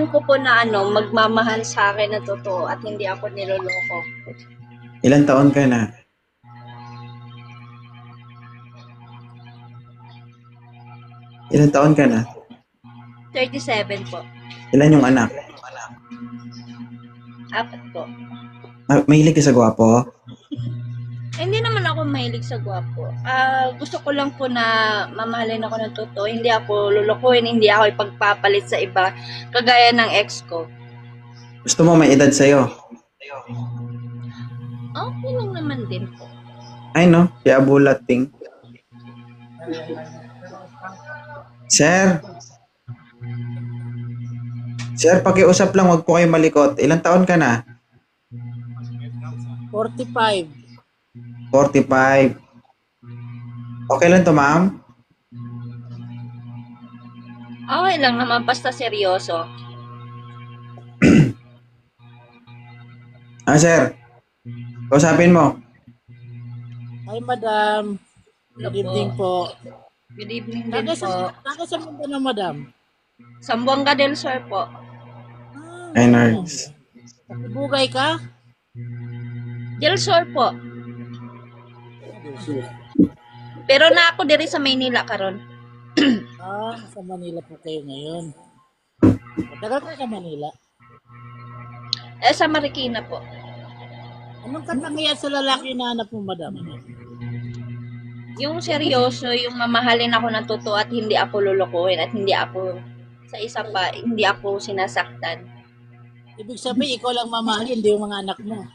kaibigan ko po na magmamahal sa akin na totoo at hindi ako niloloko. Ilan taon ka na? Ilan taon ka na? 37 po. Ilan yung anak? 4 po. Mahilig ka sa gwapo? Hindi naman ako mahilig sa gwapo. Gusto ko lang po na mamahalin ako ng totoo. Hindi ako lulukuhin, hindi ako ipagpapalit sa iba. Kagaya ng ex ko. Gusto mo may edad sa'yo? Okay lang naman din po. Ay no, si Abu Lating. Sir? Sir, pakiusap lang, wag po kayo malikot. Ilan taon ka na? 45. 45. Okay lang to, ma'am? Okay lang naman, basta seryoso. Sir. Kausapin mo. Hi, madam. Good evening po. Good evening din po. Taga sa Mindanao, madam. Sambuanga del Sur po. Ay, nurse. Bugay ka? Del Sur po. Pero na ako diri sa Maynila karon. Sa Manila po kayo ngayon. Tagal ka sa Manila. Sa Marikina po. Anong katangian sa lalaki na hanap mo, madam? Yung seryoso, yung mamahalin ako ng totoo at hindi ako lulukuhin at hindi ako sa isa pa, hindi ako sinasaktan. Ibig sabihin, ikaw lang mamahalin, hindi yung mga anak mo.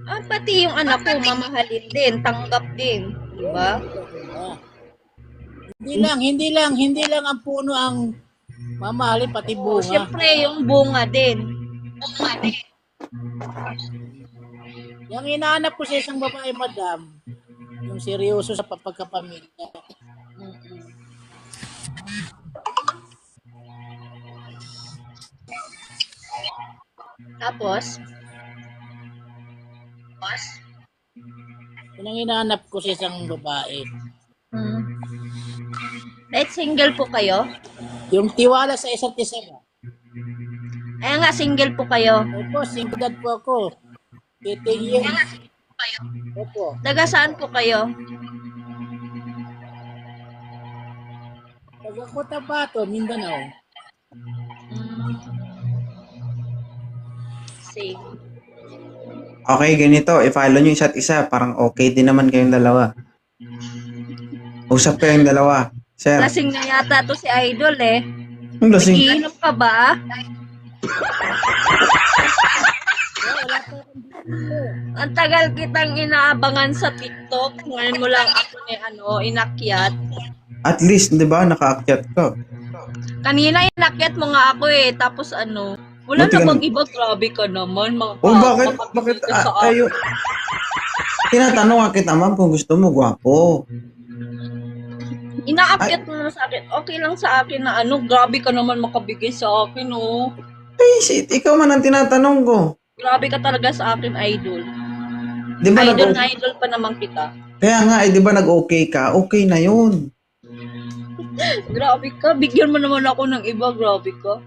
Pati yung anak ko, mamahalin din, tanggap din. Diba? Hindi lang ang puno ang mamahalin, pati bunga. Siyempre, yung bunga din. Yung hinahanap ko sa isang babae, madam, yung seryoso sa pagkapamilya. Tapos, Yun ang hinahanap ko sa isang babae. Kahit single po kayo? Yung tiwala sa isa't isa ba? Kaya nga, single po kayo. Opo, single po ako. 18 years. Opo. Taga saan po kayo? Taga Cotabato, Mindanao. Sige. Okay, ganito. I-follow nyo isa't isa. Parang okay din naman kayong dalawa. Usap kayong dalawa. Sir. Lasing na yata to si Idol eh. Ang lasing. Nagiinom ka ba? Ang tagal kitang inaabangan sa TikTok. Ngayon mo lang ako inakyat. At least, di ba, nakaakyat ka. Kanina inakyat mo nga ako eh. Tapos wala Buti na ka bang iba? Grabe ka naman. Bakit tayo? Tinatanong nga kita, ma'am, kung gusto mo, gwapo. Inaakyat mo na sa akin. Okay lang sa akin na grabe ka naman makabigay sa akin oh. Ay, shit, ikaw man ang tinatanong ko. Grabe ka talaga sa akin, Idol. Di ba Idol na idol pa naman kita. Kaya nga, di ba nag-okay ka? Okay na yun. Grabe ka. Bigyan mo naman ako ng iba. Grabe ka.